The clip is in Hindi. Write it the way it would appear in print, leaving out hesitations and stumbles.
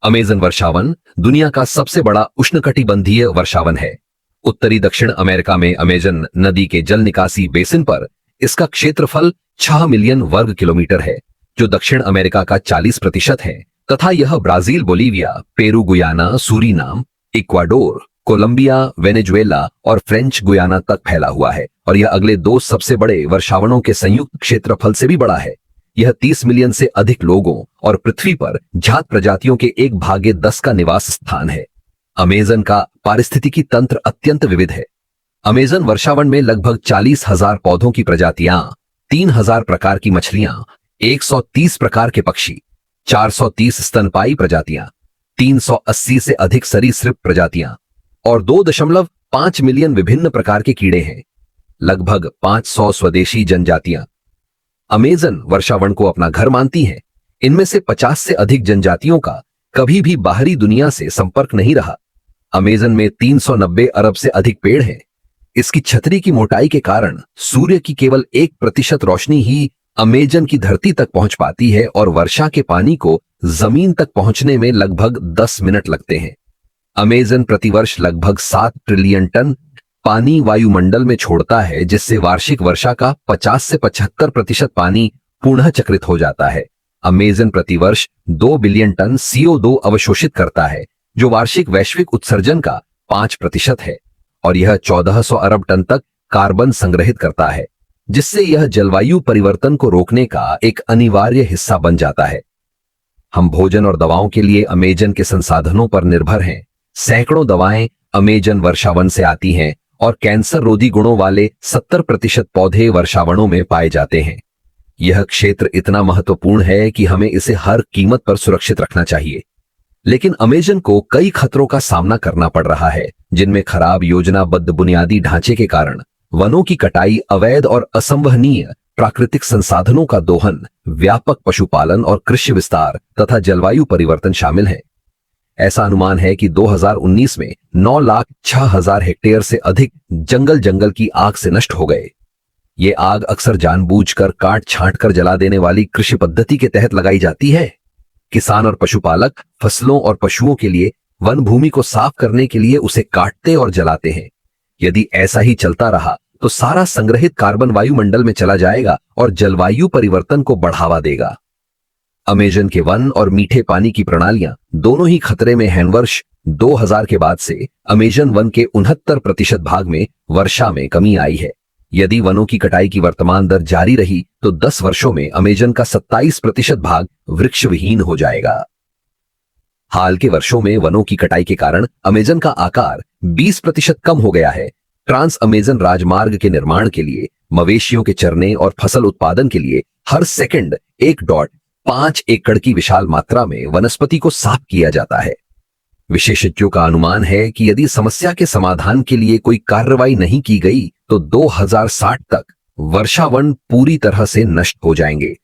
अमेज़न वर्षावन दुनिया का सबसे बड़ा उष्णकटिबंधीय वर्षावन है। उत्तरी दक्षिण अमेरिका में अमेज़न नदी के जल निकासी बेसिन पर इसका क्षेत्रफल 6 मिलियन वर्ग किलोमीटर है, जो दक्षिण अमेरिका का 40% है, तथा यह Brazil, Bolivia, Peru, Guyana, Suriname, Ecuador, Colombia, Venezuela और फ्रेंच गुयाना तक फैला हुआ है, और यह अगले दो सबसे बड़े वर्षावनों के संयुक्त क्षेत्रफल से भी बड़ा है। यह 30 मिलियन से अधिक लोगों और पृथ्वी पर जात प्रजातियों के 1/10 का निवास स्थान है। अमेज़न का पारिस्थितिकी तंत्र अत्यंत विविध है। अमेज़न वर्षावन में लगभग 40,000 पौधों की प्रजातियां, 3,000 प्रकार की मछलियां, 130 प्रकार के पक्षी, 430 स्तनपायी प्रजातियां, 380 से अधिक सरीसृप प्रजातियां और 2.5 मिलियन विभिन्न प्रकार के कीड़े हैं। लगभग 500 स्वदेशी जनजातियां अमेज़न वर्षावन को अपना घर मानती हैं। इनमें से 50 से अधिक जनजातियों का कभी भी बाहरी दुनिया से संपर्क नहीं रहा। अमेज़न में 390 अरब से अधिक पेड़ हैं। इसकी छतरी की मोटाई के कारण सूर्य की केवल 1% रोशनी ही अमेज़न की धरती तक पहुंच पाती है, और वर्षा के पानी को जमीन तक पहुंचने में लगभग 10 मिनट लगते हैं। अमेज़न प्रतिवर्ष लगभग 7 ट्रिलियन टन पानी वायुमंडल में छोड़ता है, जिससे वार्षिक वर्षा का 50 से 75% पानी पुनः चक्रित हो जाता है। अमेज़न प्रतिवर्ष 2 बिलियन टन CO2 अवशोषित करता है, जो वार्षिक वैश्विक उत्सर्जन का 5% है, और यह 1400 अरब टन तक कार्बन संग्रहित करता है, जिससे यह जलवायु परिवर्तन को रोकने का एक अनिवार्य हिस्सा बन जाता है। हम भोजन और दवाओं के लिए अमेज़न के संसाधनों पर निर्भर हैं। सैकड़ों दवाएं अमेज़न वर्षावन से आती हैं, और कैंसर रोधी गुणों वाले 70% पौधे वर्षावनों में पाए जाते हैं। यह क्षेत्र इतना महत्वपूर्ण है कि हमें इसे हर कीमत पर सुरक्षित रखना चाहिए। लेकिन अमेज़न को कई खतरों का सामना करना पड़ रहा है, जिनमें खराब योजनाबद्ध बुनियादी ढांचे के कारण वनों की कटाई, अवैध और असंवहनीय प्राकृतिक संसाधनों का दोहन, व्यापक पशुपालन और कृषि विस्तार तथा जलवायु परिवर्तन शामिल है। ऐसा अनुमान है कि 2019 में 9,06,000 हेक्टेयर से अधिक जंगल की आग से नष्ट हो गए। ये आग अक्सर जानबूझकर काट छांट कर जला देने वाली कृषि पद्धति के तहत लगाई जाती है। किसान और पशुपालक फसलों और पशुओं के लिए वन भूमि को साफ करने के लिए उसे काटते और जलाते हैं। यदि ऐसा ही चलता रहा तो सारा संग्रहित कार्बन वायुमंडल में चला जाएगा और जलवायु परिवर्तन को बढ़ावा देगा। अमेज़न के वन और मीठे पानी की प्रणालियां दोनों ही खतरे में हैं। वर्ष 2000 के बाद से अमेज़न वन के 69% भाग में वर्षा में कमी आई है। यदि वनों की कटाई की वर्तमान दर जारी रही तो 10 वर्षों में अमेज़न का 27% भाग वृक्षविहीन हो जाएगा। हाल के वर्षों में वनों की कटाई के कारण अमेज़न का आकार 20% कम हो गया है। ट्रांस अमेज़न राजमार्ग के निर्माण के लिए, मवेशियों के चरने और फसल उत्पादन के लिए हर सेकंड 1.5 एकड़ की विशाल मात्रा में वनस्पति को साफ किया जाता है। विशेषज्ञों का अनुमान है कि यदि समस्या के समाधान के लिए कोई कार्रवाई नहीं की गई तो 2060 तक वर्षावन पूरी तरह से नष्ट हो जाएंगे।